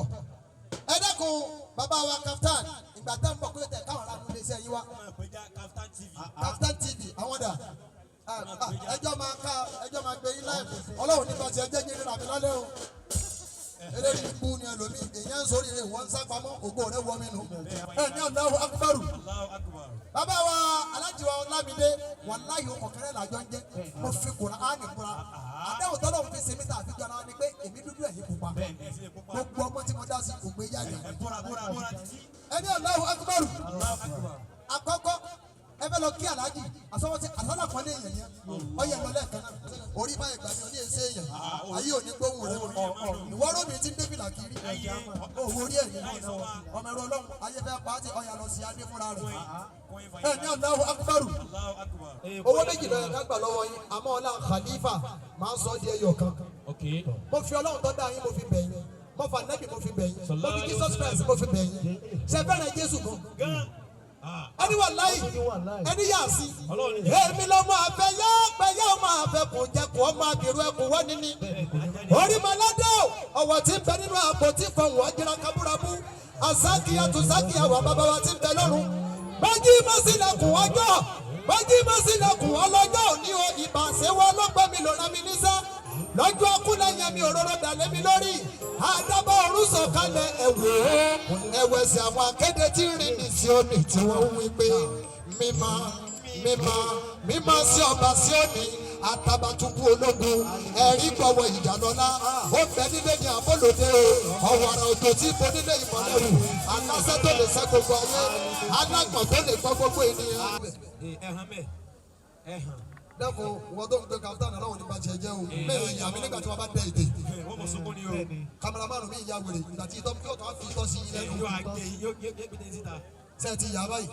tọ̀ ẹ dẹ́kun bàbá wa Kaftan ìgbà tẹ́ ń bọ̀ kúlẹ̀ tẹ̀ káwọn ará nílé iṣẹ́ yín wá Kaftan TV àwọn dà ẹjọ́ máa gbé yín láì ọlọ́run nípa ti ẹjẹ́ yín rírà mí lálẹ́ o eléyìí ikú ni ẹlòmíì èèyàn ń sórí rẹ̀ wọ́n ń sápamọ́ ògbó rẹ̀ wọ́ mi nù ẹ ní Allahu Akbar bàbá wa Alhaji wa Ọlámídé wàláhì ọ̀kẹ́rẹ́ làjọ ń jẹ́ mo fi Kùránì múra àdáwò tọ́lọ́ fi ṣe mítà àfijọ́ náà ni pé èmi dúdú ẹ̀yìn pupa gbogbo ọmọ tí mo dá sí ògbé yáyà ẹ ní Allahu Akbar àkọ́kọ́ ẹ fẹ́ lọ kí Alhaji àsọwọ́ tí àsọ́nà kan lè yẹn ọyẹ lọ lẹ́ẹ̀kan náà orí báyìí gbà ní oní èsè yẹn ayé òní gbóhùn rẹ ìwọ́rọ̀ mi ti ń débìlà kiri owó orí ẹ̀yìn ọmọ ẹ̀rọ ọlọ́run ayé fẹ́ pa á ti ọyà lọ sí adé fúnra rẹ̀ ẹ ní Allahu Akbar owó méjì lọ yẹn ká gbà lọ́wọ́ yín àmọ́ ọlá Khalifa máa ń sọ di ẹyọ kan mo fi ọlọ́run tó dá yín mo fi bẹ̀ yín mo fa nẹ́bì mo fi bẹ̀ yín mo fi Jesus Christ mo fi bẹ̀ yín ṣe fẹ́ràn Jésù gan ẹni wà láyé ẹni yà sí èmi ló máa fẹ́ yá pé yá máa fẹ́ kò jẹ́ kó máa bìrù ẹkùn wọ́n níní orí maládé ọwọ́ tí ń bẹ nínú àpótí fọwọ́n ajínra kábúrábú àsákìyà tó sákìyà wà bàbá wa tí ń bẹ lọ́rùn bájí mọ́sílẹ̀kùn ọjọ́ bájí mọ́sílẹ̀kùn ọlọ́jọ́ òní o ìbàṣẹ́wọ́ ọlọ́gbọ́n mi lọ́ra mi níṣẹ́ lọ́jọ́ akúnlẹ̀yìn mi òróró dàlẹ́ mi lórí àdàbọ̀ ọ̀run sọ̀kalẹ̀ ẹ̀wẹ̀sì àwọn akéde tí ń rìn ní Síónì tí wọ́n ń wí pé mímọ́ mímọ́ mímọ́ sí ọba Síónì Àtàbàtúbú ológun ẹ̀rí gbọ̀wọ̀ ìjàlọ́lá ó bẹ nílé ní àmọ́lòdé ọ̀wàrà òjò tí mo nílé ìmọ̀lẹ́rù aláṣẹ tó lè ṣẹ́ gbogbo ayé alágbọ̀n tó lè gbọ́ gbogbo ènìyàn. Dẹ́kun wọ́n tó ń gbé Kaftan aláwọ̀ nípa tiẹ̀ jẹ́ o mẹ́rin ìyá mi nígbà tí wọ́n bá dẹ èdè. Kámẹ́rámánù mi ìyá wèrè ìgbà tí ìtọ́ yóò tó á fi ìtọ́ sí ilé ẹnu. Sẹ́ẹ̀tì ìyá báyìí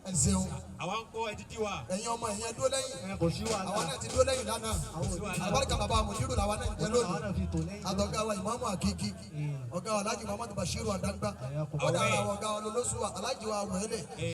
ẹ̀ ṣeun. Àwa ń kọ́ ẹdídí wa. Ẹ̀yin ọmọ ẹ̀yin ẹ dúró lẹ́yìn. Àwọn náà ti dúró lẹ́yìn lánàá. Àbáríkà bàbá Mùdírù làwọn náà ń jẹ lónìí. Àtọ̀gá wa Ìmáàmù Àkíkí. Ọ̀gá wa Alhaji Muhammadu Bashiru Adangba. Ọ̀dà àwọn ọ̀gá wa lọ́lọ́sùwà Alhaji wa Wẹ̀lẹ̀.